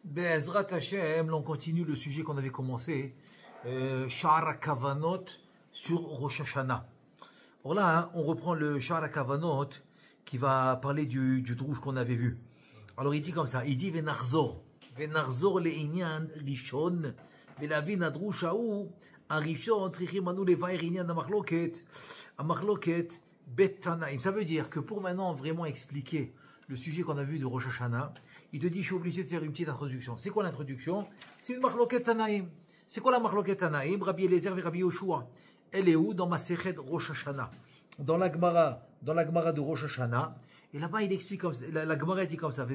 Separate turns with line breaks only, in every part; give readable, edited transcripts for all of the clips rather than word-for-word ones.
Be'ezrat Hashem, là on continue le sujet qu'on avait commencé, Sha'ar HaKavanot sur Rosh Hashanah. Alors là, hein, on reprend le Sha'ar HaKavanot qui va parler du drouche qu'on avait vu. Alors il dit comme ça, il dit Venarzor le'inyan rishon, ve'lavin adrouche haou, rishon tzrichim anu levaer inyan amachloket bet tanaim. Ça veut dire que pour maintenant vraiment expliquer le sujet qu'on a vu de Rosh Hashanah, il te dit, je suis obligé de faire une petite introduction. C'est quoi l'introduction? C'est une machloket tanaim. C'est quoi la machloket tanaim? Rabbi Eliezer et Rabbi Yoshua. Elle est où? Dans Masechet Rosh Hashanah. Dans la Gemara de Rosh Hashanah. Et là-bas, il explique comme ça. La Gemara dit comme ça.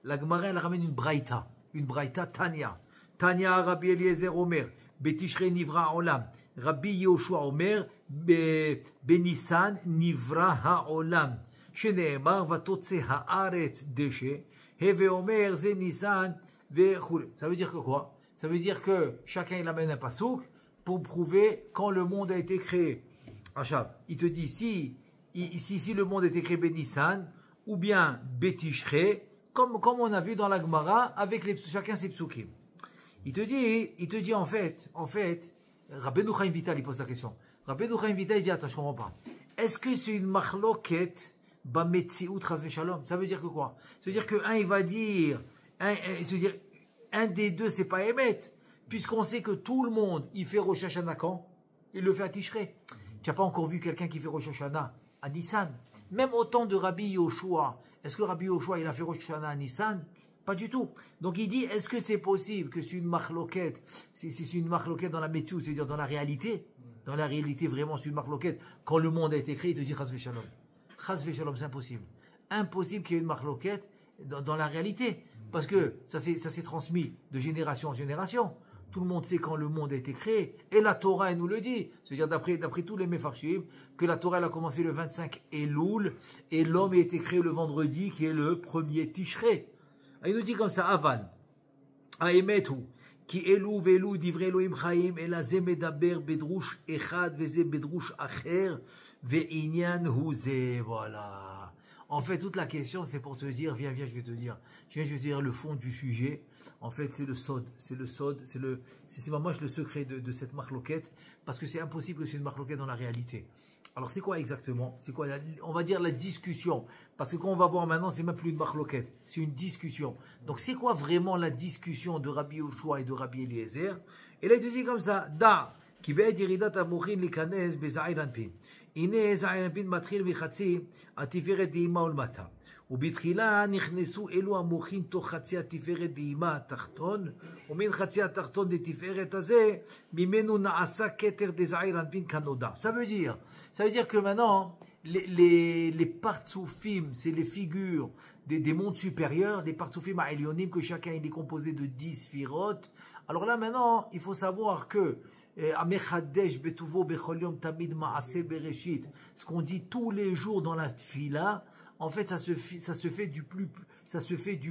La Gemara, elle ramène une braïta. Une braïta Tanya. Tanya, Rabbi Eliezer Omer. Betishre Nivra Olam. Rabbi Yoshua Omer. Benissan Nivra Haolam. Sheneemar Vatotse Haaretz Deshe. Heve Omer Ze Nissan Vechule. Ça veut dire que quoi? Ça veut dire que chacun il amène un pasouk pour prouver quand le monde a été créé. Achab, il te dit si le monde a été créé Benissan ou bien Betishre, comme on a vu dans la Gemara avec chacun ses psukim. Il te dit en fait, Rabbeinu Chaim Vital il pose la question. Rabbeinu Chaim Vital il dit attends je comprends pas. Est-ce que c'est une machloket bametziut chas v'shalom? Ça veut dire que quoi? Ça veut dire que il va dire un des deux c'est pas émet, puisqu'on sait que tout le monde il fait Rosh Hashanah quand? Il le fait à Tishrei. Tu n'as pas encore vu quelqu'un qui fait Rosh Hashanah à Nissan? Même autant de Rabbi Yoshua. Est-ce que Rabbi Yoshua il a fait Rosh Hashanah à Nissan? Pas du tout. Donc il dit, est-ce que c'est possible que c'est une machloket, c'est une machloket dans la métier, c'est-à-dire dans la réalité? Dans la réalité, vraiment, c'est une machloket. Quand le monde a été créé, il te dit chas v'shalom. Chas v'shalom, c'est impossible. Impossible qu'il y ait une machloket dans la réalité. Parce que ça s'est transmis de génération en génération. Tout le monde sait quand le monde a été créé. Et la Torah, elle nous le dit. C'est-à-dire, d'après tous les Mefarshim, que la Torah, elle a commencé le 25 Elul, et l'homme a été créé le vendredi, qui est le premier Tishrei. Il nous dit comme ça, Aval. Aemetu. Ki elu velu divrei Elohim chaim, ela ze medaber bedrouche echad, veze bedrouche acher, ve'inyan hu ze. Voilà. En fait, toute la question, c'est pour te dire, viens, je vais te dire le fond du sujet. En fait, c'est le sod, c'est vraiment le secret de cette marloquette, parce que c'est impossible que c'est une marloquette dans la réalité. Alors, c'est quoi exactement? C'est quoi? On va dire la discussion, parce que quand on va voir maintenant, c'est même plus une marloquette, c'est une discussion. Donc, c'est quoi vraiment la discussion de Rabbi Yoshua et de Rabbi Eliezer? Et là, il te dit comme ça, da, ki be'ed yiridat amochin likanes be'za'ir anpin. הנה זעיר אנפין מתחיל מחצי התפארת דהימה ולמטה. ובתחילה נכנסו אלו המוחין תוך חצי התפארת דהימה התחתון, ומן חצי התחתון דתפארת הזה, ממנו נעשה כתר דזעיר אנפין כנודע. Ça veut dire que maintenant, les partsoufim, c'est les figures des mondes supérieurs, des partsoufim ha'elyonim, que chacun il est composé de 10 sphirotes. Alors là maintenant, il faut savoir que ce qu'on dit tous les jours dans la tfila, en fait, ça se fait du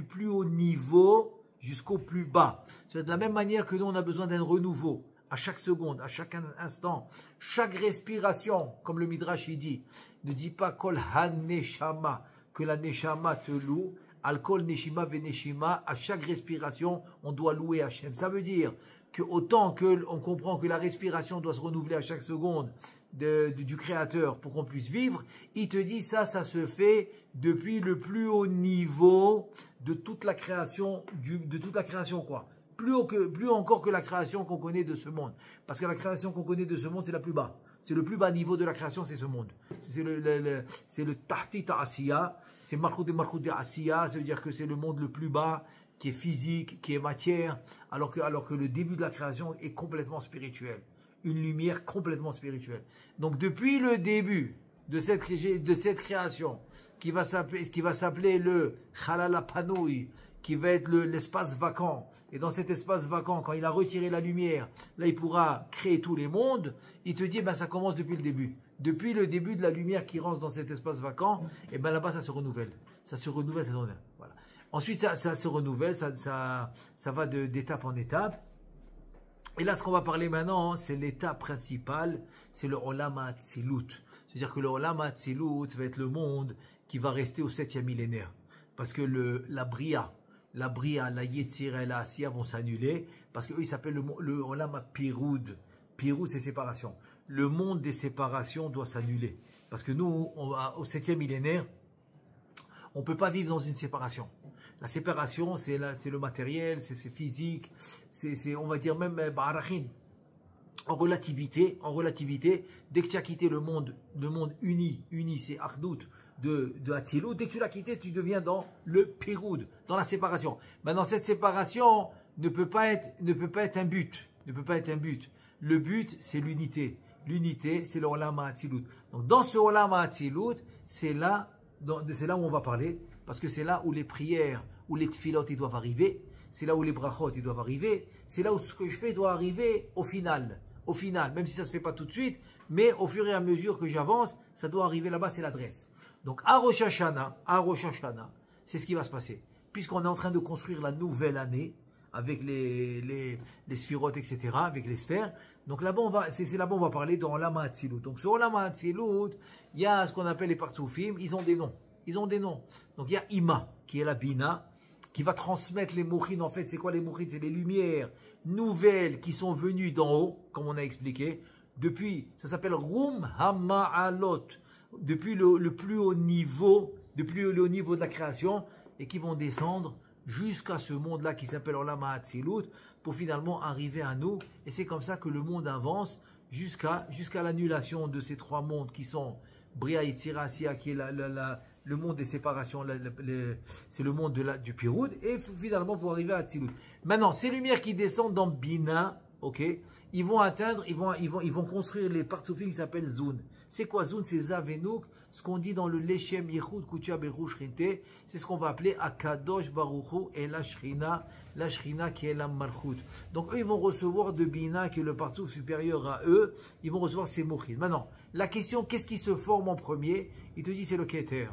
plus haut niveau jusqu'au plus bas. C'est de la même manière que nous, on a besoin d'un renouveau à chaque seconde, à chaque instant, chaque respiration, comme le Midrash il dit. Ne dis pas kol ha-neshama, que la neshama te loue. Al-kol neshima veneshima, à chaque respiration, on doit louer Hachem. Ça veut dire que autant que on comprend que la respiration doit se renouveler à chaque seconde du Créateur pour qu'on puisse vivre, il te dit ça se fait depuis le plus haut niveau de toute la création, quoi. Plus encore que la création qu'on connaît de ce monde. Parce que la création qu'on connaît de ce monde, c'est la plus bas. C'est le plus bas niveau de la création, c'est ce monde. C'est le Tahti Ta'asiya, c'est Malchut de Asiya, ça veut dire que c'est le monde le plus bas, qui est physique, qui est matière, alors que le début de la création est complètement spirituel. Une lumière complètement spirituelle. Donc depuis le début de cette création, qui va s'appeler le Chalal HaPanui, qui va être l'espace vacant. Et dans cet espace vacant, quand il a retiré la lumière, là il pourra créer tous les mondes. Il te dit, ça commence depuis le début. Depuis le début de la lumière qui rentre dans cet espace vacant, et là-bas ça se renouvelle. Ça se renouvelle. Voilà. Ensuite ça se renouvelle, ça va d'étape en étape. Et là ce qu'on va parler maintenant, c'est l'étape principale, c'est le Olam HaAtzilut. C'est-à-dire que le Olam HaAtzilut, ça va être le monde qui va rester au 7e millénaire. Parce que la Bria, la Bria, la Yetzira et la Asiya vont s'annuler, parce qu'eux, ils s'appellent le Olam Piroud. Piroud, c'est séparation. Le monde des séparations doit s'annuler. Parce que nous, au 7e millénaire, on ne peut pas vivre dans une séparation. La séparation, c'est le matériel, c'est physique, c'est, on va dire même, barachin. En relativité, dès que tu as quitté le monde uni, c'est Achdout de Hatzilut, dès que tu l'as quitté, tu deviens dans le Piroud, dans la séparation. Maintenant, cette séparation ne peut pas être un but. Le but, c'est l'unité. L'unité, c'est le Olam HaAtzilut. Donc, dans ce Olam HaAtzilut, c'est là où on va parler, parce que c'est là où les prières, où les tfilot, ils doivent arriver, c'est là où les brachot, ils doivent arriver, c'est là où ce que je fais doit arriver au final. Au final, même si ça ne se fait pas tout de suite, mais au fur et à mesure que j'avance, ça doit arriver là-bas, c'est l'adresse. Donc, à Rosh Hashanah, c'est ce qui va se passer. Puisqu'on est en train de construire la nouvelle année, avec les sphirotes, etc., avec les sphères. Donc là-bas, c'est là-bas on va parler de Olam HaAtzilut. Donc sur Olam HaAtzilut, il y a ce qu'on appelle les Partsoufim, ils ont des noms. Donc il y a Ima, qui est la Bina, qui va transmettre les Mouchines. En fait, c'est quoi les Mouchines? C'est les lumières nouvelles qui sont venues d'en haut, comme on a expliqué, depuis, ça s'appelle Rum HaMa'alot, depuis le plus haut niveau, de la création, et qui vont descendre jusqu'à ce monde-là qui s'appelle Olam HaAtzilut, pour finalement arriver à nous. Et c'est comme ça que le monde avance jusqu'à l'annulation de ces trois mondes qui sont Bria, Yetzira, Asiya, qui est le monde des séparations, c'est le monde du Piroud, et finalement pour arriver à Hatzilut. Maintenant, ces lumières qui descendent dans Bina, ok, ils vont construire les partsoufim qui s'appellent Zun. C'est quoi Zun? C'est Zavenouk, ce qu'on dit dans le Leshem Yichud Kucha Beruch Shrinte, c'est ce qu'on va appeler Akadosh Baruchu et la Shrina qui est la Malchut. Donc eux, ils vont recevoir de Bina, qui est le partsouf supérieur à eux, ils vont recevoir ces Mouchid. Maintenant, la question, qu'est-ce qui se forme en premier? Il te dit, c'est le Keter.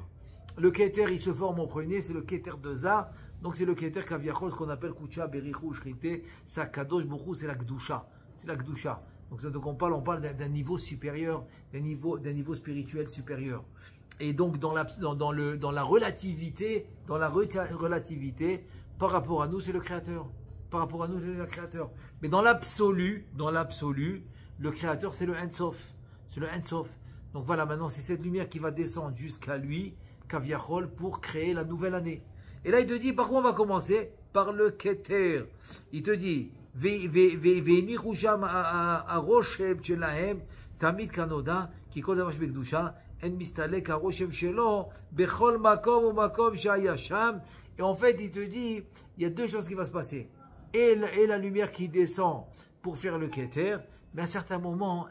Le Keter, il se forme en premier, c'est le Keter de Za. Donc c'est le Keter Kaviachol, ce qu'on appelle Kucha Berichu Shrinte, c'est Akadosh Baruchu, c'est la Gdusha. C'est la Gdusha. Donc on parle d'un niveau supérieur, d'un niveau spirituel supérieur. Et donc dans la relativité, par rapport à nous, c'est le Créateur. Mais dans l'absolu, le Créateur, c'est le Ein-Sof. Donc voilà, maintenant, c'est cette lumière qui va descendre jusqu'à lui, Kaviachol, pour créer la nouvelle année. Et là, il te dit, par quoi on va commencer? Par le Keter. Il te dit, והניחו שם הרושם שלהם תמיד כנודע כי כל דבר שבקדושה אין מסתלק הרושם שלו בכל מקום ומקום שהיה שם. Et en fait il te dit il y a deux choses qui vont se passer, et la lumière qui descend pour faire le Keter, mais à un certain moment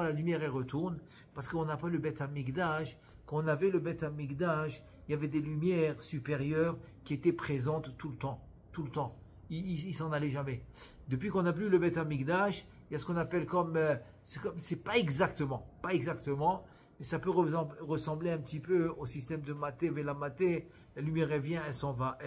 la lumière elle retourne, parce qu'on n'a pas le Beth Amikdash. Quand on avait le Beth Amikdash, il y avait des lumières supérieures qui étaient présentes tout le temps. Il s'en allait jamais. Depuis qu'on n'a plus le Beth Amikdash, il y a ce qu'on appelle c'est pas exactement, mais ça peut ressembler un petit peu au système de Maté, Vela Maté. La lumière, elle vient, elle s'en va,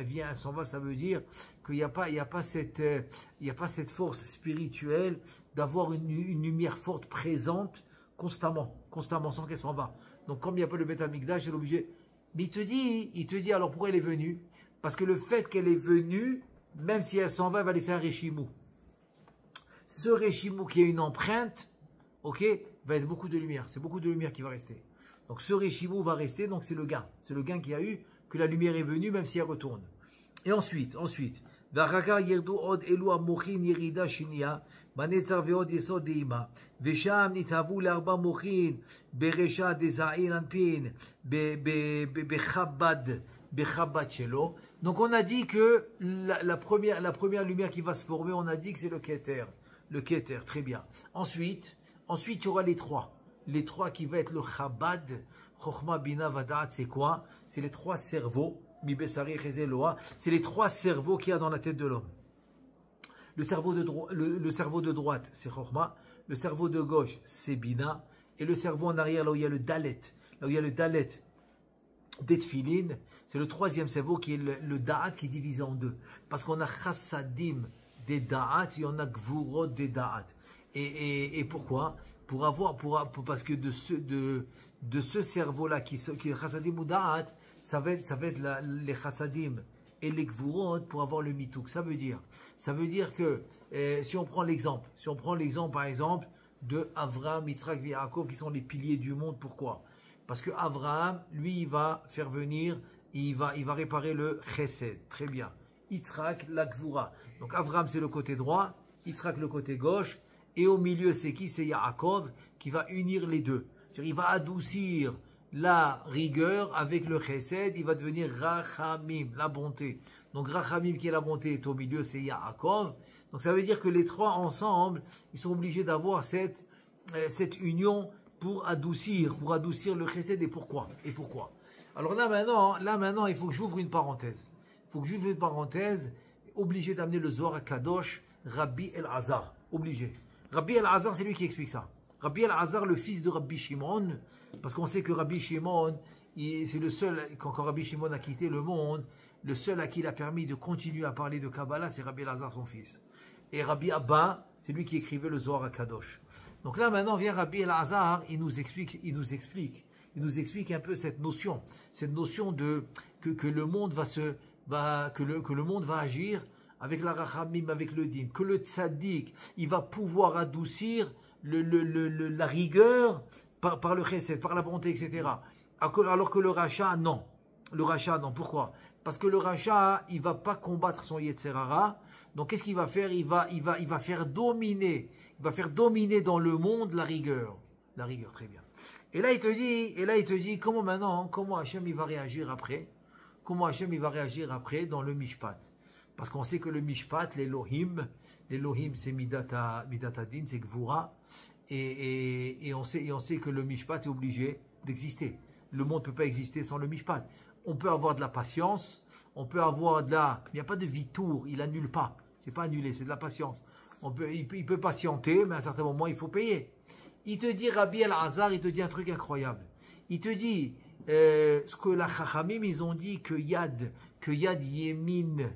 ça veut dire qu'il n'y a pas cette force spirituelle d'avoir une lumière forte présente constamment, sans qu'elle s'en va. Donc comme il n'y a pas le Beth Amikdash, elle est obligée. Mais il te dit alors pourquoi elle est venue? Parce que le fait qu'elle est venue, même si elle s'en va, elle va laisser un Réchimou. Ce Réchimou qui est une empreinte, ok, va être beaucoup de lumière. C'est beaucoup de lumière qui va rester. Donc ce Réchimou va rester, donc c'est le gain. C'est le gain qu'il y a eu, que la lumière est venue, même si elle retourne. Et ensuite, ואחר ירדו עוד אלו המוחין ירידה שנייה, בנצר ועוד יסוד דאימה, ושם נתהוו לארבע מוחין, ברשע דזעיר אנפין, בחב"ד שלו. Donc on a dit que la première lumière qui va se former, on a dit que c'est le Keter. Le Keter, très bien. Ensuite, il y aura les trois. Les trois qui va être le Chabad, Chochma, Bina, Vadat, c'est quoi? C'est les trois cerveaux. C'est les trois cerveaux qu'il y a dans la tête de l'homme. Le cerveau de droite, c'est Chochma. Le cerveau de gauche, c'est Bina. Et le cerveau en arrière, là où il y a le Dalet, des Tfilin, c'est le troisième cerveau qui est le Da'at qui est divisé en deux. Parce qu'on a Chassadim des Da'at et on a Gvurot des Da'at. Et pourquoi? Parce que de ce cerveau-là qui est Chassadim ou Da'at, ça va être les Chassadim et les gvurot pour avoir le mitouk. Ça veut dire que si on prend l'exemple par exemple de Avraham, Yitzhak et Yaakov qui sont les piliers du monde. Pourquoi? Parce que Avraham, lui, il va faire venir, il va réparer le chesed. Très bien. Yitzhak, la gvura. Donc Avraham, c'est le côté droit, Yitzhak, le côté gauche, et au milieu, c'est qui? C'est Yaakov qui va unir les deux. C'est-à-dire, il va adoucir la rigueur avec le chesed, il va devenir Rachamim, la bonté. Donc Rachamim, qui est la bonté, est au milieu, c'est Yaakov. Donc ça veut dire que les trois ensemble, ils sont obligés d'avoir cette union pour adoucir le chesed. Et pourquoi? Alors là maintenant, il faut que j'ouvre une parenthèse. Obligé d'amener le Zohar Kadosh, Rabbi El-Azar. Obligé. Rabbi El-Azar, c'est lui qui explique ça. Rabbi El-Azar, le fils de Rabbi Shimon, parce qu'on sait que Rabbi Shimon, c'est le seul, quand Rabbi Shimon a quitté le monde, le seul à qui il a permis de continuer à parler de Kabbalah, c'est Rabbi El-Azar, son fils. Et Rabbi Abba, c'est lui qui écrivait le Zohar Kadosh. Donc là maintenant vient Rabbi El-Azar, il nous explique un peu cette notion de que le monde que le monde va agir avec la rachamim, avec le din, que le tzaddik, il va pouvoir adoucir la rigueur par le chesed, par la bonté, etc. Alors que le rachat, non. Pourquoi? Parce que le rachat, il va pas combattre son yetzer hara. Donc qu'est-ce qu'il va faire? Il va faire dominer dans le monde la rigueur. La rigueur, très bien. Et là il te dit comment Hachem il va réagir après? Comment Hachem il va réagir après dans le mishpat? Parce qu'on sait que le mishpat, l'Elohim c'est midata din, c'est gvura, et on sait que le mishpat est obligé d'exister. Le monde ne peut pas exister sans le mishpat. On peut avoir de la patience, il n'y a pas de vitour, il annule pas, c'est pas annulé, c'est de la patience. Il peut patienter, mais à un certain moment il faut payer. Il te dit, Rabbi El-Azar, il te dit un truc incroyable. Il te dit ce que la Chachamim, ils ont dit que Yad Yemin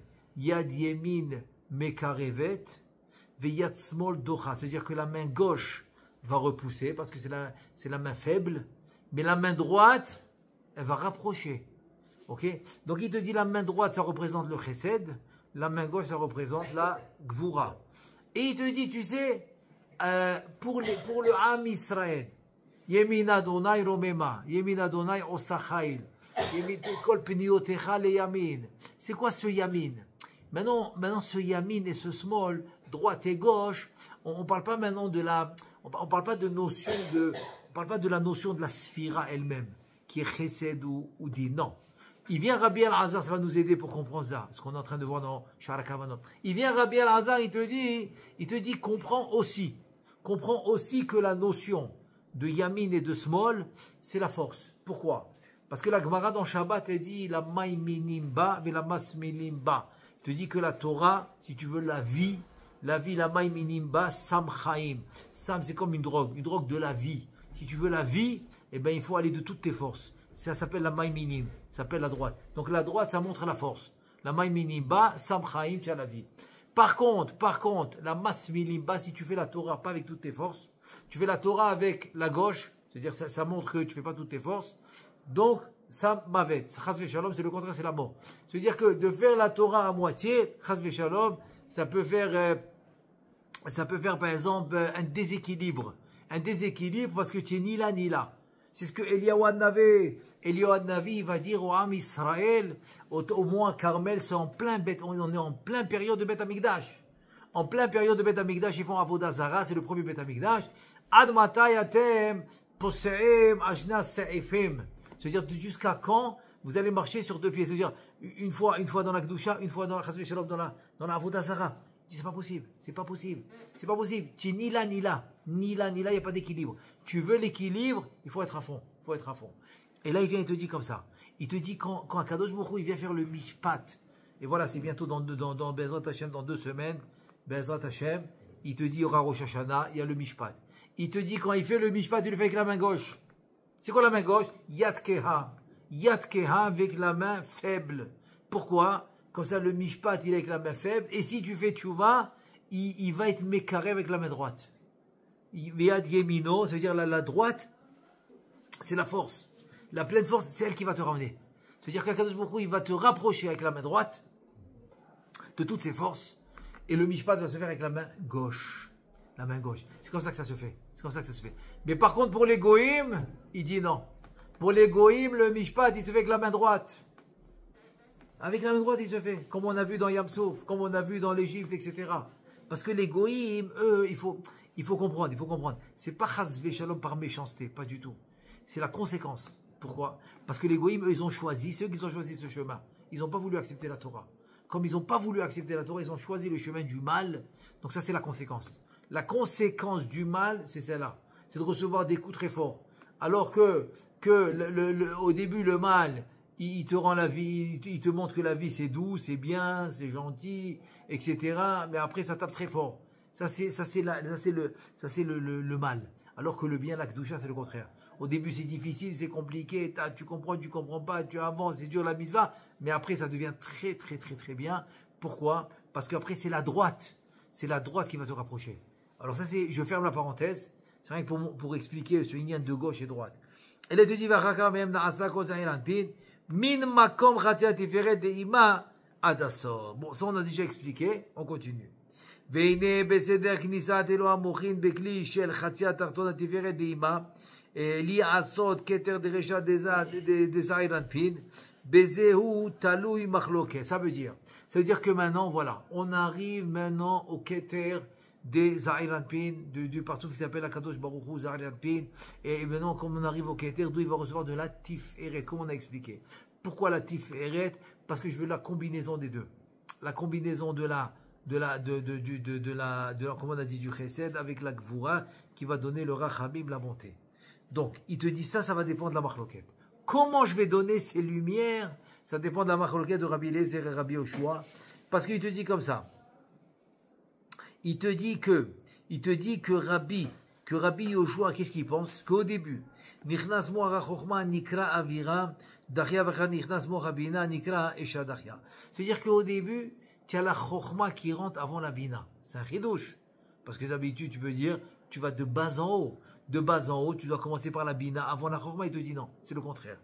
Mekarevet, ve Yad Smol Docha. C'est-à-dire que la main gauche va repousser, parce que c'est la main faible, mais la main droite, elle va rapprocher. Ok? Donc il te dit, la main droite, ça représente le Chesed, la main gauche, ça représente la Gvura. Et il te dit, tu sais, pour le Am Israël, Yemin Adonai Romema, Yemin Adonai Osachail, Yemin Kol Peniotecha le Yamin. C'est quoi ce Yamin? Maintenant, ce Yamin et ce Small, droite et gauche, on parle pas maintenant on parle pas de la notion de la Sphira elle-même, qui est Chesed ou Din. Non. Il vient Rabbi El-Azar, ça va nous aider pour comprendre ça, ce qu'on est en train de voir dans Shara Kavanot. Il vient Rabbi El-Azar, il te dit, comprends aussi que la notion de Yamin et de Small, c'est la force. Pourquoi? Parce que la Gemara dans Shabbat, elle dit la Maïminimba et la Masminimba. Il te dit que la Torah, si tu veux la vie, la Maïminimba, Sam Chaim. Sam, c'est comme une drogue de la vie. Si tu veux la vie, eh ben, il faut aller de toutes tes forces. Ça s'appelle la Maïminim, ça s'appelle la droite. Donc la droite, ça montre la force. La Maïminimba, Sam Chaim, tu as la vie. Par contre, la Masminimba, si tu fais la Torah pas avec toutes tes forces, tu fais la Torah avec la gauche, c'est-à-dire ça montre que tu ne fais pas toutes tes forces. Donc, ça mavet. Chas v'shalom, c'est le contraire, c'est la mort. C'est-à-dire que de faire la Torah à moitié, chas v'shalom, ça peut faire par exemple un déséquilibre. Un déséquilibre parce que tu es ni là ni là. C'est ce que Eliyahu Navi va dire au Am Israël, au mont Carmel, c'est on est en plein période de Beth Amikdash. En plein période de Beth Amikdash, ils font Avodah Zara, c'est le premier Beth Amikdash. Ad matay atem poseim ajna se'ifim. C'est-à-dire jusqu'à quand vous allez marcher sur deux pieds. C'est-à-dire une fois dans la Kedusha, une fois dans la Chas v'Shalom, dans la Avodah Zara. C'est pas possible. Tu es ni là, ni là. Ni là, ni là, il n'y a pas d'équilibre. Tu veux l'équilibre, il faut être à fond. Et là, il vient, il te dit comme ça. Il te dit quand Akadosh Baruch Hu, il vient faire le mishpat. Et voilà, c'est bientôt dans Bezrat Hashem, dans 2 semaines. Bezrat Hashem, il te dit, il y aura Rosh Hashanah, il y a le mishpat. Il te dit, quand il fait le mishpat, il le fait avec la main gauche. C'est quoi la main gauche? Yad Keha. Yad Keha avec la main faible. Pourquoi? Comme ça, le mishpat, il est avec la main faible. Et si tu fais tchouva, il va être mécaré avec la main droite. Yad Yemino, c'est-à-dire la droite, c'est la force. La pleine force, c'est elle qui va te ramener. C'est-à-dire qu'Akadosh Baruch Hu, il va te rapprocher avec la main droite. de toutes ses forces. Et le mishpat va se faire avec la main gauche. La main gauche. C'est comme ça que ça se fait. C'est comme ça que ça se fait. Mais par contre, pour les goïms, il dit non. Pour les goïms, le mishpat, il se fait avec la main droite. Avec la main droite, il se fait. Comme on a vu dans Yam-Souf, comme on a vu dans l'Égypte, etc. Parce que les goïms, eux, il faut comprendre, il faut comprendre. C'est pas chasvé shalom par méchanceté, pas du tout. C'est la conséquence. Pourquoi? Parce que les goïms, eux, ils ont choisi, c'est eux qui ont choisi ce chemin. Ils n'ont pas voulu accepter la Torah. Comme ils n'ont pas voulu accepter la Torah, ils ont choisi le chemin du mal. Donc ça, c'est la conséquence. La conséquence du mal, c'est celle-là. C'est de recevoir des coups très forts. Alors que au début, le mal, il te rend la vie, il te montre que la vie, c'est doux, c'est bien, c'est gentil, etc. Mais après, ça tape très fort. Ça, c'est le mal. Alors que le bien, la Kedusha, c'est le contraire. Au début, c'est difficile, c'est compliqué, tu comprends pas, tu avances, c'est dur la mitzvah, mais après, ça devient très, très, très, très bien. Pourquoi? Parce qu'après, c'est la droite qui va se rapprocher. Alors ça, je ferme la parenthèse, c'est rien que pour expliquer ce lien de gauche et droite. Et là, tu dis, min makom chatzia tiferet deima adasor. Bon, ça, on a déjà expliqué, on continue. והנה בסדר כניסת אלוה המוחין בכלי של חצי התחתון התפארת דאימה לעשות כתר דרשת דזעיר אנפין בזהו תלוי מחלוקת. Ça veut dire que maintenant, voilà, on arrive maintenant au keter des Zahir Anpin, du partout qui s'appelle Akadosh Baruch Hu, Zahir Anpin, et maintenant, comme on arrive au keter, d'où il va recevoir de la tiferet, comme on a expliqué. Pourquoi la tiferet? Parce que je veux la combinaison des deux. La combinaison comme on a dit, du chesed avec la gvura qui va donner le rachamim, la bonté. Donc, il te dit ça va dépendre de la machloket. Comment je vais donner ces lumières? Ça dépend de la machloket de Rabbi Eliezer et Rabbi Yoshua. Parce qu'il te dit comme ça. Il te dit que Rabbi Yoshua, qu'est-ce qu'il pense? Qu'au début, Nichnas mo'ara chokhma nikra avira, dachya v'cha nichnas mo'ara bina nikra esha dachya. C'est-à-dire qu'au début, tu as la chokhma qui rentre avant la bina. C'est un chidouche. Parce que d'habitude, tu peux dire, tu vas de bas en haut. De bas en haut, tu dois commencer par la bina. Avant la chokhma, il te dit non. C'est le contraire.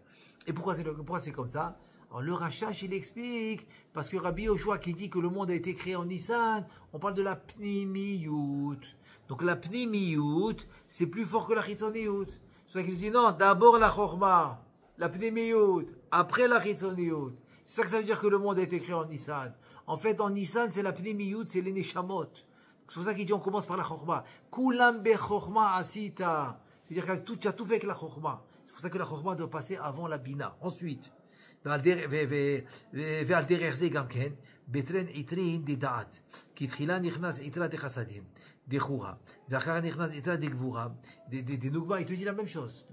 Et pourquoi c'est comme ça? Alors, le Rachash, il explique. Parce que Rabbi Yoshua qui dit que le monde a été créé en Nissan, on parle de la pnimiyut. Donc, la pnimiyut, c'est plus fort que la chitzoniyut. C'est pour ça qu'il dit non, d'abord la chokhma, la pnimiyut, après la chitzoniyut. C'est ça que ça veut dire que le monde a été créé en Nissan. En fait, en Nissan, c'est la pnimiyut, c'est les neshamot. C'est pour ça qu'il dit on commence par la chokhma. Kulam be chokhma asita. C'est-à-dire que tu as tout fait avec la chokhma. C'est pour ça que la chokhma doit passer avant la bina. Ensuite, ועל דרך זה גם כן, בטרן עיטרין דדעת, כי תחילה נכנס עיטרה דחסדים, דחורה, ואחר נכנס עיטרה דגבורה, דנוגבה, il te dit la même chose,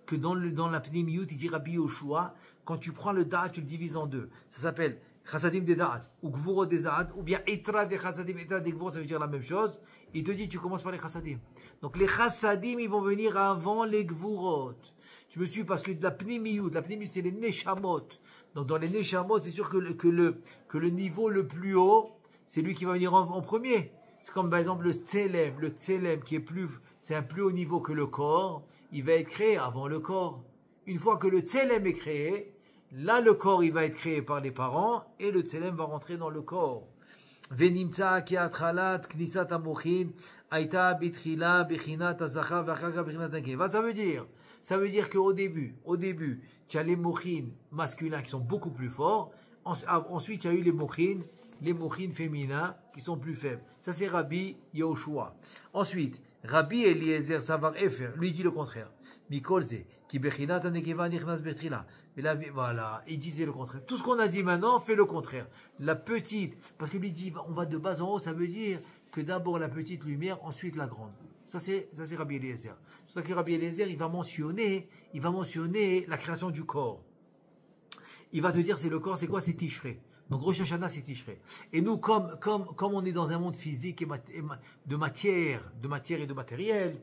que dans la pnimiyut, il dit Rabbi Yoshua, quand tu prends le da'at, tu le divises en deux, ça s'appelle Chassadim de Da'at, ou Gvuro de Da'at, ou bien Itra de Chassadim, Itra de Gvuro, ça veut dire la même chose. Il te dit, tu commences par les Chassadim. Donc les Chassadim, ils vont venir avant les Gvurot. Tu me suis parce que la pnimiyut, c'est les Neshamot. Donc dans les Neshamot, c'est sûr que le niveau le plus haut, c'est lui qui va venir en premier. C'est comme par exemple le Tselem qui est c'est un plus haut niveau que le corps, il va être créé avant le corps. Une fois que le Tselem est créé, là, le corps, il va être créé par les parents et le tselem va rentrer dans le corps. Venimtsa ki atralat knisat amochin aita bitrila bechinat azacha v'achaka bechinat nekeva. Ça veut dire qu'au début, tu as les mochin masculins qui sont beaucoup plus forts. Ensuite, il y a eu les mochin féminins qui sont plus faibles. Ça, c'est Rabbi Yoshua. Ensuite, Rabbi Eliezer Savar Efer, lui dit le contraire. Mikolze, qui bechinat nekeva nichnas betrila. Voilà, il disait le contraire. Tout ce qu'on a dit maintenant, fait le contraire. La petite, parce que lui dit, on va de bas en haut, ça veut dire que d'abord la petite lumière, ensuite la grande. Ça c'est Rabbi Eliezer. C'est pour ça que Rabbi Eliezer, il va mentionner la création du corps. Il va te dire, c'est le corps, c'est quoi? C'est Tishrei. Donc Rosh Hashanah, c'est Tishrei. Et nous, comme on est dans un monde physique et de matière et de matériel,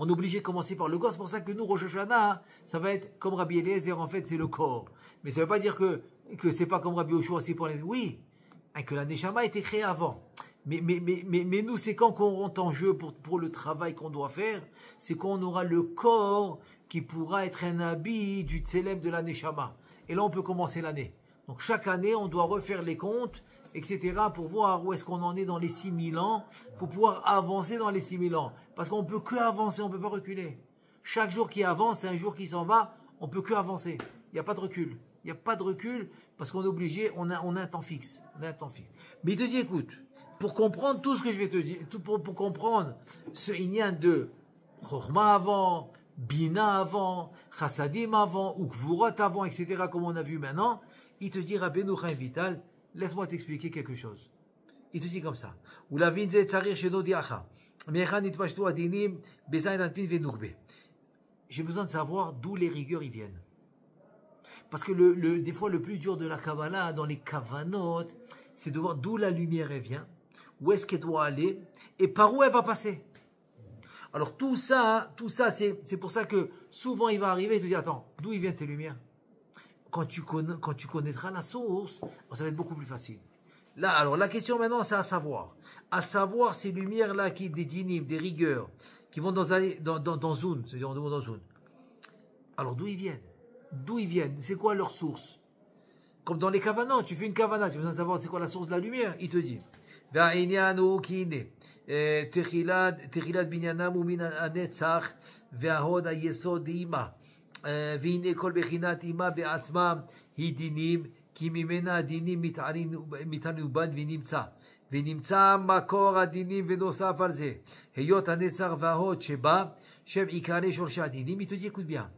on est obligé de commencer par le corps. C'est pour ça que nous, Rosh Hashanah, ça va être comme Rabbi Eliezer, en fait, c'est le corps. Mais ça ne veut pas dire que c'est pas comme Rabbi Yoshua, c'est pour les... Oui, que la Neshama a été créée avant. Mais nous, c'est quand qu'on rentre en jeu pour le travail qu'on doit faire, c'est quand on aura le corps qui pourra être un habit du Tselem de la Neshama. Et là, on peut commencer l'année. Donc chaque année, on doit refaire les comptes, etc. pour voir où est-ce qu'on en est dans les 6000 ans, pour pouvoir avancer dans les 6000 ans. Parce qu'on ne peut que avancer, on ne peut pas reculer. Chaque jour qui avance, c'est un jour qui s'en va, on ne peut que avancer. Il n'y a pas de recul. Il n'y a pas de recul parce qu'on est obligé, on a un temps fixe. On a un temps fixe. Mais il te dit, écoute, pour comprendre tout ce que je vais te dire, pour comprendre ce inyan de Chokhmah avant, Bina avant, Chassadim avant, ou Gvurot avant, etc., comme on a vu maintenant, il te dit, Rabbeinu Chaim Vital, laisse-moi t'expliquer quelque chose. Il te dit comme ça. J'ai besoin de savoir d'où les rigueurs y viennent. Parce que des fois, le plus dur de la Kabbalah, dans les Kavanot, c'est de voir d'où la lumière elle vient, où est-ce qu'elle doit aller, et par où elle va passer. Alors tout ça, c'est pour ça que souvent il va arriver et te dire, attends, d'où ils viennent ces lumières? Quand tu connaîtras la source, ça va être beaucoup plus facile. Là, alors la question maintenant, c'est à savoir. À savoir ces lumières-là, des dinim, des rigueurs, qui vont dans Zun, c'est-à-dire dans Zun. Alors d'où ils viennent? D'où ils viennent? C'est quoi leur source? Comme dans les kavanot, tu fais une kavana, tu as besoin de savoir c'est quoi la source de la lumière. Il te dit, תחילת בניינם ומן הנצח וההוד היסוד עימה והנה כל בחינת עימה בעצמם היא דינים כי ממנה הדינים מתענובן ונמצא מקור הדינים ונוסף על זה היות הנצח וההוד שבה שם עיקרי שורשי הדינים. Il te dit écoute bien,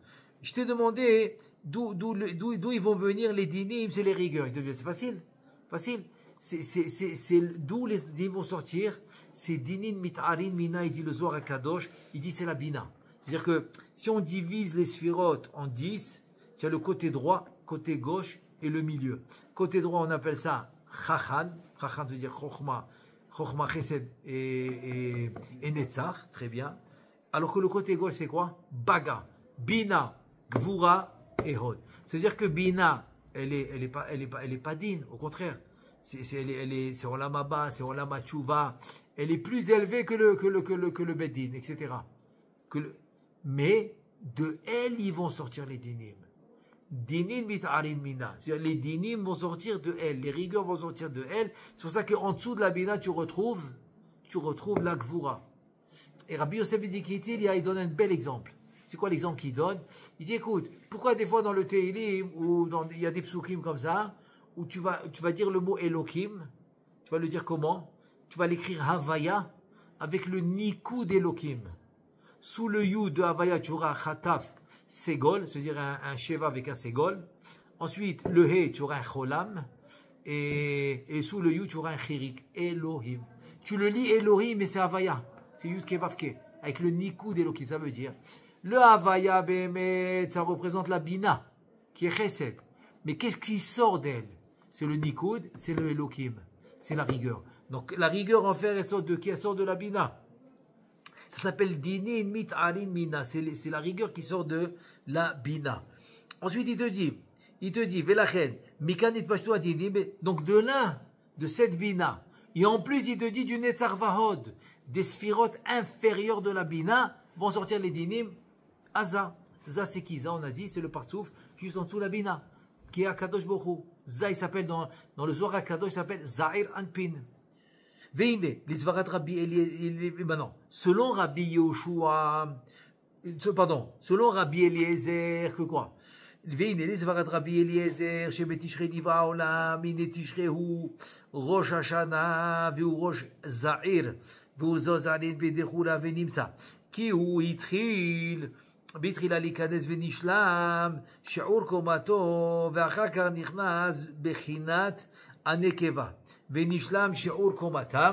je t'ai demandé d'où ils vont venir les dinim, c'est les rigueurs. Il te dit c'est facile, facile. C'est d'où les dinim vont sortir. C'est dinin mit'arin mina, il dit le Zohar HaKadosh, il dit c'est la bina. C'est-à-dire que si on divise les sphirotes en 10, tu as le côté droit, côté gauche et le milieu. Côté droit, on appelle ça chachan. Chachan veut dire chokhmah, chesed et netzach, très bien. Alors que le côté gauche, c'est quoi? Baga, bina, gvura et hod. C'est-à-dire que bina, elle est pas digne, au contraire. C'est Olam Haba, c'est Olam HaTshuva. Elle est plus élevée que le Beddin, etc. Mais de elle, ils vont sortir les dinim. Dinim mit'arin mina. C'est-à-dire les dinim vont sortir de elle. Les rigueurs vont sortir de elle. C'est pour ça qu'en dessous de la bina, tu retrouves la gvura. Et Rabbi Yosef Bidikiti, il donne un bel exemple. C'est quoi l'exemple qu'il donne? Il dit, écoute, pourquoi des fois dans le Teilim, ou il y a des psukim comme ça, où tu vas dire le mot Elohim, tu vas le dire comment? Tu vas l'écrire Havaya avec le Nikud Elohim. Sous le Yud de Havaya, tu auras Khataf Segol, c'est-à-dire un Sheva avec un Segol. Ensuite, le He, tu auras un Cholam. Et sous le Yud, tu auras un Chirik, Elohim. Tu le lis Elohim, mais c'est Havaya. C'est Yud Kevavke, avec le Nikud Elohim. Ça veut dire, le Havaya, Behemet, ça représente la Bina, qui est Chesed. Mais qu'est-ce qui sort d'elle? C'est le Nikud, c'est le Elohim, c'est la rigueur. Donc la rigueur en fer, elle sort de qui? Elle sort de la Bina. Ça s'appelle Dinin Mit'arin Mina, c'est la rigueur qui sort de la Bina. Ensuite il te dit, Velachen, Mikanit Pashtu Adinim, donc de cette Bina. Et en plus il te dit du Netzach Vahod, des sphirotes inférieures de la Bina, vont sortir les Dinim, Aza. Za c'est qui? Za on a dit, c'est le partsouf, juste en dessous de la Bina, qui est à Kadosh Borou. Ça, il s'appelle dans le Zohar HaKadosh, il s'appelle Zahir Anpin. Veine, l'Isvarat Rabbi Eliezer, non, selon Rabbi Yoshua, selon Rabbi Eliezer, que quoi? Veine, l'Isvarat Rabbi Eliezer, chez Betishre Niva Olam, Ine Tishrehu, Rosh Hashanah, Veu Rosh Zahir, Veu Zozalin Bedechula Venimsa, qui ou Itril, בתחילה להיכנס ונשלם שיעור קומתו ואחר כך נכנס בחינת הנקבה ונשלם שיעור קומתה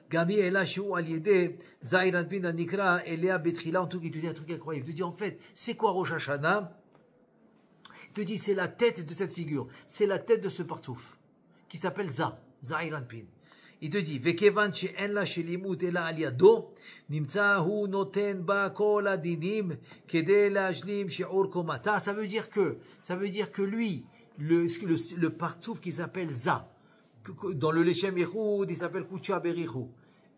גם היא אלא שהוא על ידי זעיר אנפין הנקרא אליה בתחילה. En tout cas, il te dit un truc incroyable. Il te dit en fait, c'est quoi Rosh Hashanah? Il te dit c'est la tête de cette figure, c'est la tête de ce partouf qui s'appelle Za'ir Anpin. Il te dit, וכיוון שאין לה שלימות אלא על ידו, נמצא הוא נותן בה כל הדינים כדי להשלים שיעור קומתה. Ça veut dire que lui, le partsouf qui s'appelle Za, dans le Leshem Yehoud, il s'appelle Kucha Berichou,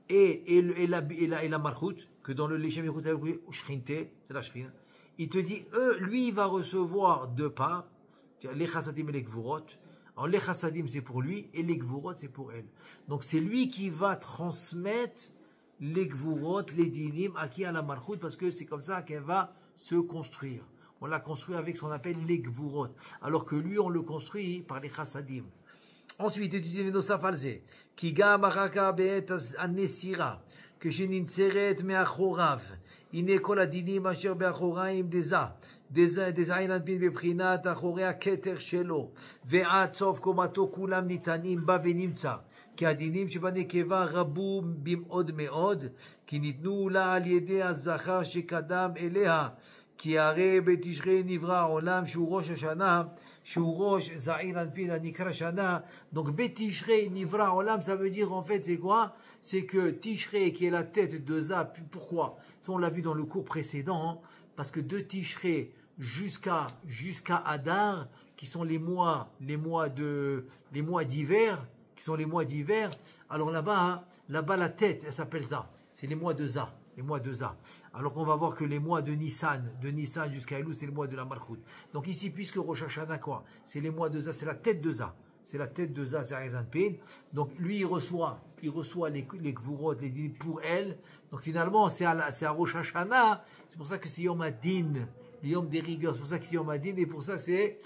et la Malchut, que dans le Leshem Yehoud, c'est la Shrinte, c'est la Shrine. Il te dit, lui, il va recevoir deux parts, Les chassadim et les gvurot. Alors les chassadim c'est pour lui et les gvurot c'est pour elle. Donc c'est lui qui va transmettre les gvurot, les dinim, à qui à la malchut, parce que c'est comme ça qu'elle va se construire. On l'a construit avec ce qu'on appelle les gvurot, alors que lui on le construit par les chassadim. Ensuite, étudiez les nosaf alze, qui gam araka beet anesira, que shenintzeret meachorav, ine kol adinim asher beachoraim deza. דזעין אנפין בבחינת אחורי הכתר שלו ועד סוף קומתו כולם ניתנים בה ונמצא כי הדינים שבנקבה רבו במאוד מאוד כי ניתנו לה על ידי הזכר שקדם אליה כי הרי בתשרי נברא העולם שהוא ראש השנה שהוא ראש זעין אנפין הנקרא שנה donc בתשרי נברא העולם ça veut dire en fait c'est quoi c'est que Tishrei qui est la tête de Za pourquoi ça on l'a vu dans le cours précédent parce que de Tishrei jusqu'à Adar, qui sont les mois d'hiver, alors là-bas la tête, elle s'appelle Za. C'est les mois de Za. Alors qu'on va voir que les mois de Nissan jusqu'à Elul, c'est le mois de la Malchut. Donc ici, puisque Rosh Hashanah, quoi, c'est les mois de Za, c'est la tête de Za. C'est la tête de Za, c'est Pin. Donc lui, il reçoit les Gvurot, les Din pour elle. Donc finalement, c'est à Rosh Hashanah. C'est pour ça que c'est Yom Adin, le Yom des rigueurs. C'est pour ça que c'est Yom Adin. Et pour ça, c'est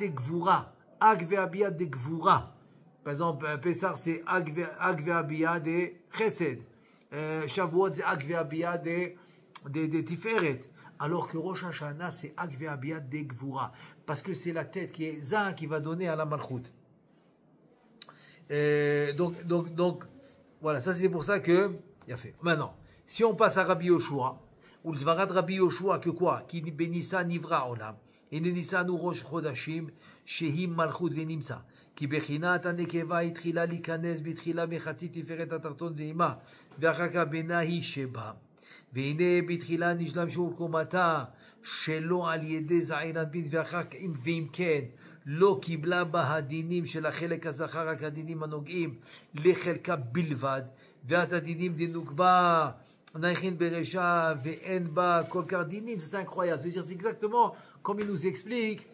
Gvura. Ag ve'abiyad de Gvura. Par exemple, Pessah, c'est Ag ve'abiyad de Chesed. Shavuot, c'est Ag ve'abiyad de Tiferet. Alors que Rosh Hashanah, c'est Ag ve'abiyad de Gvura. Parce que c'est la tête qui est Za qui va donner à la Malchut. Donc, voilà, ça c'est pour ça que, il a fait. Maintenant, si on passe à Rabbi Yoshua, ou le Svarad Rabbi Yoshua, que quoi? Qui benissa nivra olam, et nenissa nu rosh chodashim, shehim malchut venimsa, qui bechinat anekeva itrila likanes bitrila mechatzit tiferet atarton deima, ve'achaka benahi sheba, ve'ine bitrila nishlam shur komata, shelo al yede za'iran bit ve'achak im ve'im ken, לא קיבלה בה הדינים של החלק הזכר רק הדינים הנוגעים לחלקה בלבד ואז הדינים דנוגבה נייכין ברשע ואין בה כל כך דינים c'est incroyable c'est exactement comme il nous explique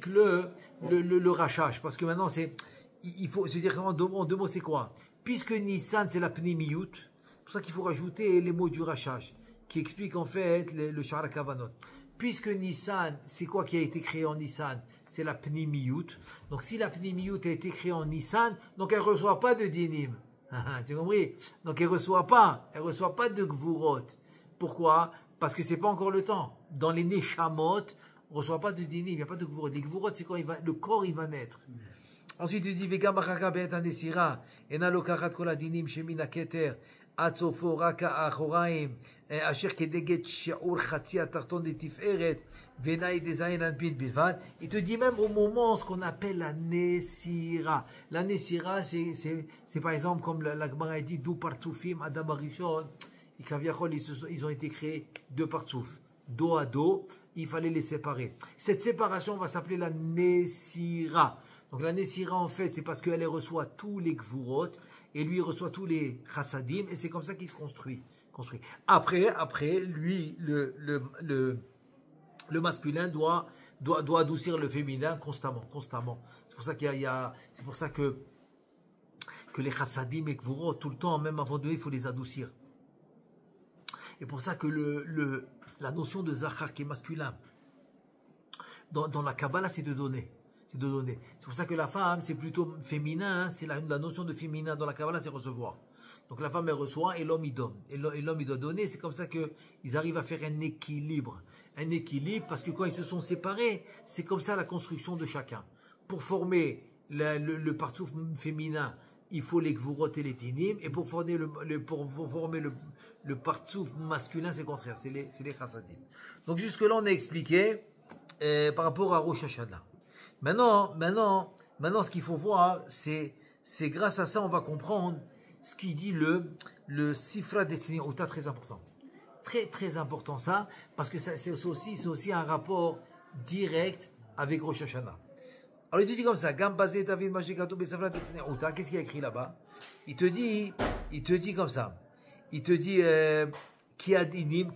le rachage parce que maintenant c'est il faut se dire en deux mots c'est quoi puisque Nissan c'est la pnimiyut c'est pour ça qu'il faut rajouter les mots du rachage qui explique en fait le Sha'ar HaKavanot. Puisque Nissan, c'est quoi qui a été créé en Nissan? C'est la Pnimiyut. Donc si la Pnimiyut a été créée en Nissan, donc elle ne reçoit pas de dinim. Tu as compris? Donc elle ne reçoit pas de Gvurot. Pourquoi? Parce que ce n'est pas encore le temps. Dans les Neshamot, on ne reçoit pas de dinim, il n'y a pas de Gvurot. Les Gvurot, c'est quand le corps il va naître. Ensuite il dit, Vegam achaka be'et hanesira, ena lokachat kol hadinim shemin haketer, עד סופו רק האחוריים אשר כנגד שיעור חצי התחתון לתפארת ועיני דזין אנפין בלבד. Il te dit même au moment ce qu'on appelle la Nesira. La Nesira c'est par exemple comme la Gemara dit d'où partoufim Adam Arishon et Kaviachol ils ont été créés deux partsouf dos à dos, il fallait les séparer. Cette séparation va s'appeler la Nesira. Donc la Nesira en fait c'est parce qu'elle reçoit tous les Gvurot et lui il reçoit tous les chassadim et c'est comme ça qu'il se construit. Après lui le masculin doit adoucir le féminin constamment. C'est pour ça c'est pour ça que les chassadim et Gvurot tout le temps même avant de il faut les adoucir. Et pour ça que la notion de Zachar qui est masculin dans la Kabbalah c'est de donner. C'est pour ça que la femme, c'est plutôt féminin, c'est la notion de féminin dans la Kabbalah, c'est recevoir. Donc la femme, elle reçoit et l'homme, il donne. Et l'homme, il doit donner. C'est comme ça qu'ils arrivent à faire un équilibre. Un équilibre, parce que quand ils se sont séparés, c'est comme ça la construction de chacun. Pour former le partsouf féminin, il faut les gvurot et les tinim. Et pour former le partsouf masculin, c'est le contraire, c'est les chassadim. Donc jusque-là, on a expliqué par rapport à Rosh Hashanah. Maintenant, ce qu'il faut voir, c'est grâce à ça, on va comprendre ce qu'il dit le Sifra Detzini Ota, très important. Très, très important ça, parce que c'est aussi un rapport direct avec Rosh Hashanah. Alors il te dit comme ça, Gam Bazé David Majikato Besafra Detzini Ota, qu'est-ce qu'il y a écrit là-bas? Il te dit comme ça. Il te dit, Ki adinim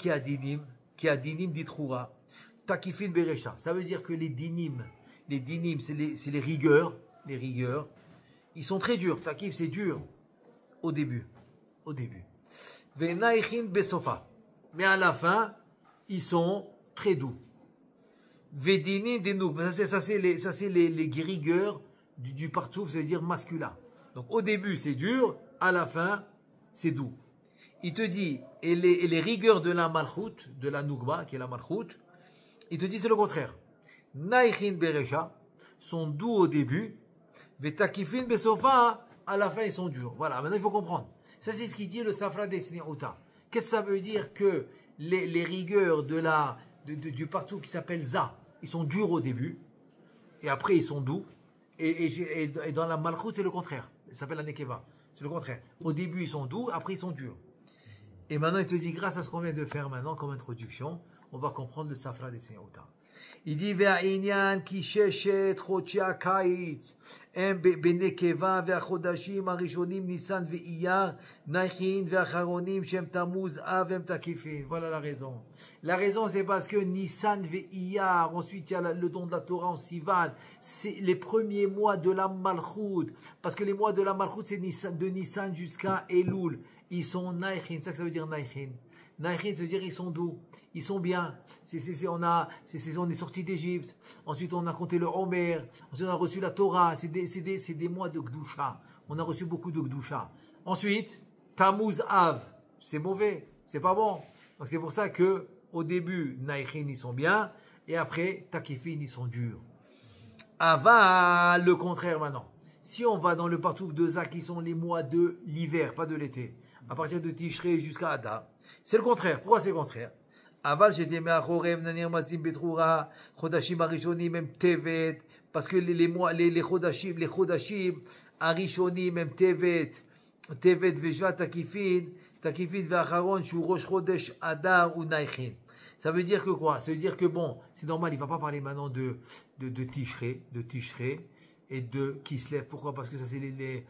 ditroura. Takifin Beresha. Ça veut dire que les dinim, c'est les rigueurs, ils sont très durs. Takif, c'est dur au début. Venaichin Besofa. Mais à la fin, ils sont très doux. Vedini Denouk. Ça, c'est les rigueurs du partouf, ça veut dire masculin. Donc au début, c'est dur, à la fin, c'est doux. Il te dit, et les rigueurs de la malchoute, de la nougba, qui est la malchoute, il te dit c'est le contraire. Naïchin Beresha sont doux au début, Vetakifin Besofa, à la fin ils sont durs. Voilà, maintenant il faut comprendre. Ça c'est ce qu'il dit le Safra des Sneouta. Qu'est-ce que ça veut dire que les rigueurs du partout qui s'appelle Za, ils sont durs au début, et après ils sont doux, et dans la malchoute c'est le contraire. Ça s'appelle la Nekeva. C'est le contraire. Au début ils sont doux, après ils sont durs. Et maintenant, il te dit, grâce à ce qu'on vient de faire maintenant comme introduction, on va comprendre le Safra des Sneouta. Il dit, Ve'a'inyan ki sheshet chodshi ha'kayitz, em benekeva ve'achodashim harishonim Nisan ve'iyar, naichin ve'acharonim shem Tammuz av em takifin. Voilà la raison. La raison, c'est parce que Nisan ve'iyar, ensuite il y a le don de la Torah en Sivan, c'est les premiers mois de la Malchut. Parce que les mois de la Malchut, c'est de Nisan jusqu'à Elul. Ils sont naichin, c'est ça que ça veut dire naichin. Naïchin, ça veut dire ils sont doux, ils sont bien. On est sorti d'Égypte, ensuite on a compté le Homer, ensuite on a reçu la Torah, c'est des mois de Gdusha. On a reçu beaucoup de Gdusha. Ensuite, Tammuz Av, c'est mauvais, c'est pas bon. Donc c'est pour ça que au début, Naïchin, ils sont bien, et après, Takifin, ils sont durs. Ava, le contraire maintenant. Si on va dans le partouf de Zak, qui sont les mois de l'hiver, pas de l'été, à partir de Tishrei jusqu'à Adar, c'est le contraire. Pourquoi c'est le contraire? Aval j'étais me'achorem nanir mazim betroura chodashim arishonim même tevet parce que les mois les chodashim arishonim même tevet vejvat takifin ve'acharon shu rosh chodesh adar ou naichin. Ça veut dire que quoi? Ça veut dire que bon, c'est normal, il va pas parler maintenant de Tishrei et de Kislev. Pourquoi? Parce que ça c'est de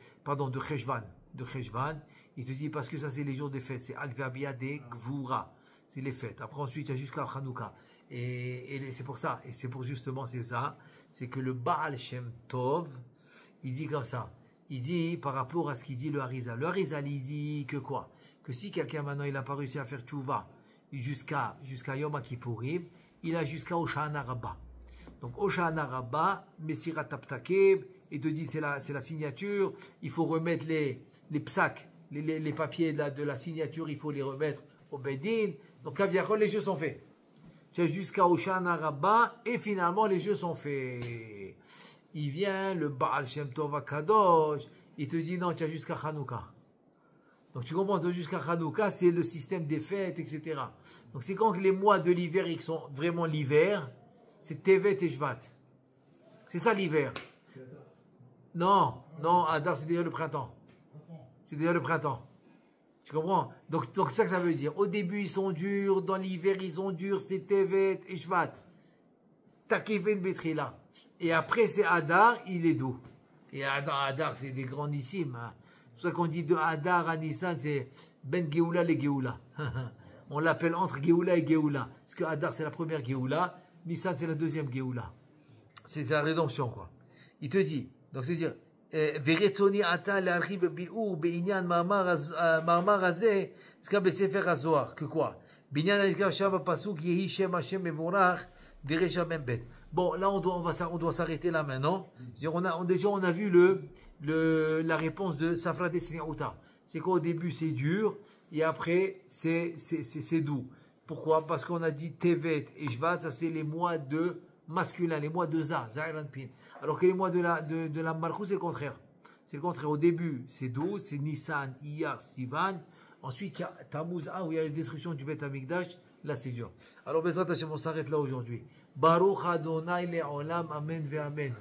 Cheshvan. Il te dit parce que ça c'est les jours des fêtes, c'est Agvabiade Gvura, c'est les fêtes. Après ensuite il y a jusqu'à Hanouka. Et c'est pour ça, et c'est pour justement c'est ça, c'est que le Baal Shem Tov, il dit comme ça, il dit par rapport à ce qu'il dit le Harizal. Le Harizal il dit que quoi? Que si quelqu'un maintenant il n'a pas réussi à faire tchouva jusqu'à Yom Kippourim, il a jusqu'à Hoshana Rabbah. Donc Hoshana Rabbah, Messirat Taptakeb, il te dit c'est la signature, il faut remettre les psak, les papiers de la signature, il faut les remettre au Bedin. Donc, Kaviachol, les jeux sont faits. Tu as jusqu'à Hoshana Rabbah et finalement, les jeux sont faits. Il vient, le Baal Shem Tov HaKadosh, il te dit non, tu as jusqu'à Hanouka. Donc, tu comprends, jusqu'à Hanouka, c'est le système des fêtes, etc. Donc, c'est quand les mois de l'hiver, ils sont vraiment l'hiver, c'est Tevet et Shvat. C'est ça l'hiver. Non, Adar, c'est déjà le printemps. C'est déjà le printemps. Tu comprends? Donc c'est ça que ça veut dire. Au début, ils sont durs. Dans l'hiver, ils sont durs. C'est Tevet et Shvat. Takifin Betrila. Et après, c'est Adar, il est doux. Et Adar, c'est des grandissimes. Hein. C'est pour ça qu'on dit de Adar à Nissan, c'est Ben Geoula les Geoula. On l'appelle entre Geoula et Geoula. Parce que Adar, c'est la première Geoula. Nissan, c'est la deuxième Geoula. C'est la rédemption, quoi. Il te dit. Donc, c'est-à-dire, ורצוני עתה להרחיב בביאור בעניין מאמר הזה, נזכר בספר הזוהר, כקווה. בעניין הנזכר שם בפסוק, יהי שם השם מבורך, דרש מ"ב. Bon, là, on doit s'arrêter là maintenant. On a vu la réponse de Safra des Sneouta. C'est qu'au début, c'est dur, et après, c'est doux. Pourquoi? Parce qu'on a dit Tevet et Shvat, ça c'est les mois de masculin, les mois de Zahir Pin. Alors que les mois de la Malchut, c'est le contraire. C'est le contraire. Au début, c'est doux, c'est Nissan, Iyar, Sivan. Ensuite, il y a Tammuz, où il y a la destruction du Beth Amikdash. Là, c'est dur. Alors, Bezrat Hashem, on s'arrête là aujourd'hui. Baruch Adonai Le'olam, Amen ve Amen.